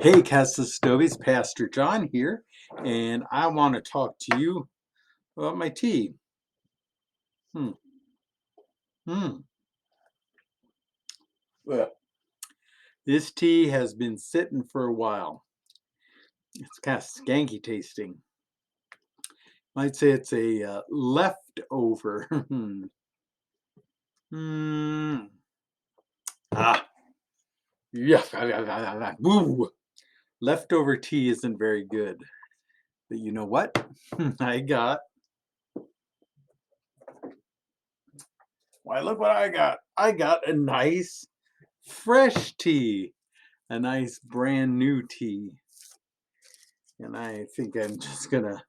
Hey, Casa Stovies, Pastor John here, and I want to talk to you about my tea. Hmm. Hmm. Well, this tea has been sitting for a while. It's kind of skanky tasting. I'd say it's a leftover. Hmm. Ah. Yeah. Woo. Leftover tea isn't very good. But you know what? I got. Why, look what I got. I got a nice fresh tea. A nice brand new tea. And I think I'm just gonna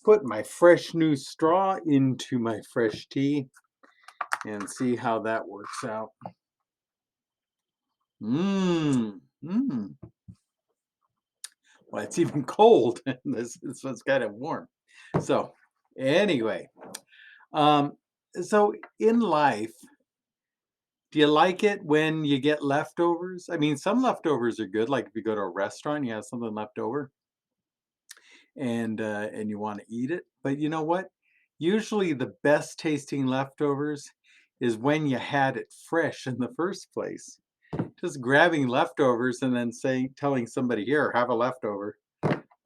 put my fresh new straw into my fresh tea and see how that works out. Mmm. Mmm. Well, it's even cold. This one's kind of warm. So anyway, um, so in life, do you like it when you get leftovers? I mean, some leftovers are good. Like if you go to a restaurant, you have something left over, and you want to eat it. But you know what? Usually the best tasting leftovers is when you had it fresh in the first place. Just grabbing leftovers and then saying telling somebody here, have a leftover,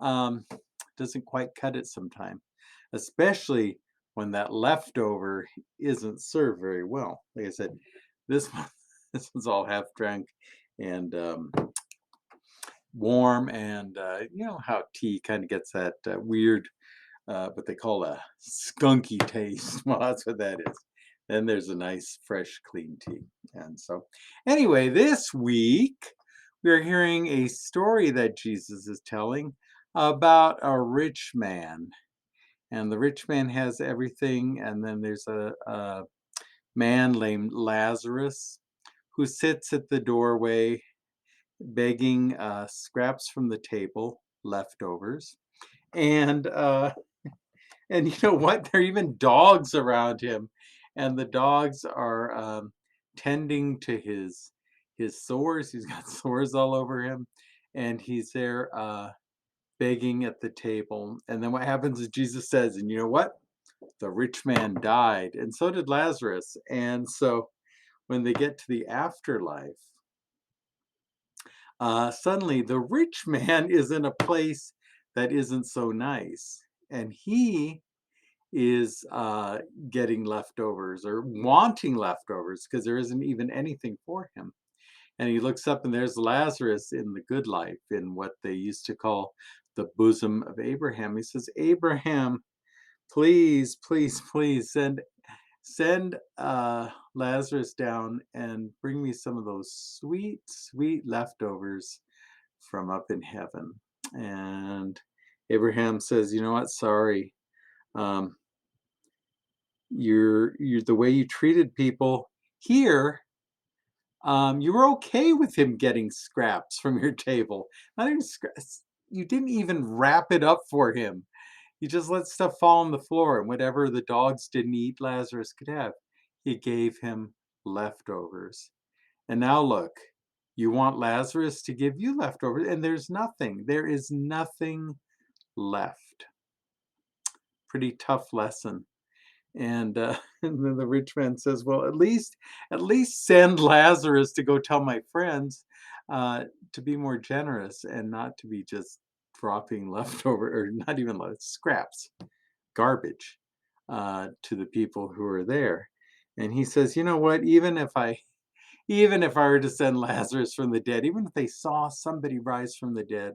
um, doesn't quite cut it sometime. Especially when that leftover isn't served very well. Like I said, this one this one's all half drunk and warm, and you know how tea kind of gets that weird what they call a skunky taste. Well, that's what that is. Then there's a nice, fresh, clean tea. And so, anyway, this week we're hearing a story that Jesus is telling about a rich man. And the rich man has everything. And then there's a man named Lazarus who sits at the doorway begging scraps from the table, leftovers. And you know what? There are even dogs around him, and the dogs are tending to his sores. He's got sores all over him, and he's there begging at the table. And then what happens is Jesus says, "And you know what? The rich man died, and so did Lazarus." And so when they get to the afterlife, suddenly the rich man is in a place that isn't so nice, and he is getting leftovers or wanting leftovers because there isn't even anything for him. And he looks up and there's Lazarus in the good life, in what they used to call the bosom of Abraham. He says, Abraham, please, please, please send Lazarus down and bring me some of those sweet, sweet leftovers from up in heaven. And Abraham says, you know what? Sorry. Um, you're the way you treated people here, you were okay with him getting scraps from your table. Not even scraps. You didn't even wrap it up for him. You just let stuff fall on the floor, and whatever the dogs didn't eat, Lazarus could have. You gave him leftovers. And now look, you want Lazarus to give you leftovers, and there's nothing. There is nothing left. Pretty tough lesson. And, and then the rich man says, "Well, at least send Lazarus to go tell my friends to be more generous and not to be just dropping leftover or not even scraps, garbage to the people who are there." And he says, "You know what? Even if I were to send Lazarus from the dead, even if they saw somebody rise from the dead,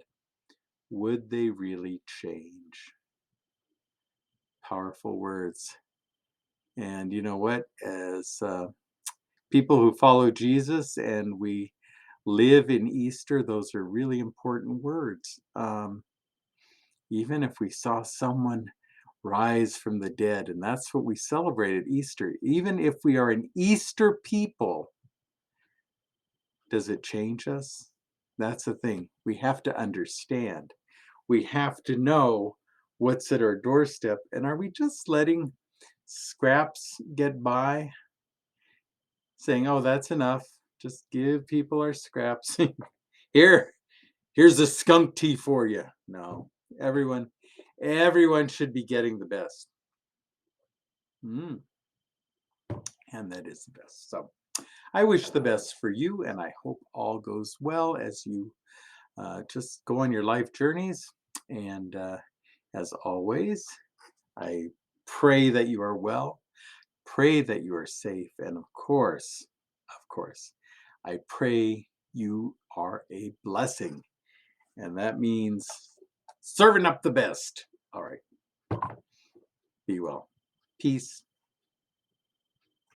would they really change?" Powerful words. And you know what? As people who follow Jesus and we live in Easter, those are really important words. Even if we saw someone rise from the dead, and that's what we celebrate at Easter, even if we are an Easter people, does it change us? That's the thing. We have to understand. We have to know what's at our doorstep. And are we just letting scraps get by, saying, "Oh, that's enough. Just give people our scraps. Here, Here's a skunk tea for you. No, everyone, everyone should be getting the best. Mm, and that is the best. So I wish the best for you, and I hope all goes well as you just go on your life journeys. And as always, I pray that you are well, pray that you are safe, and of course, I pray you are a blessing. And that means serving up the best. All right. Be well. Peace.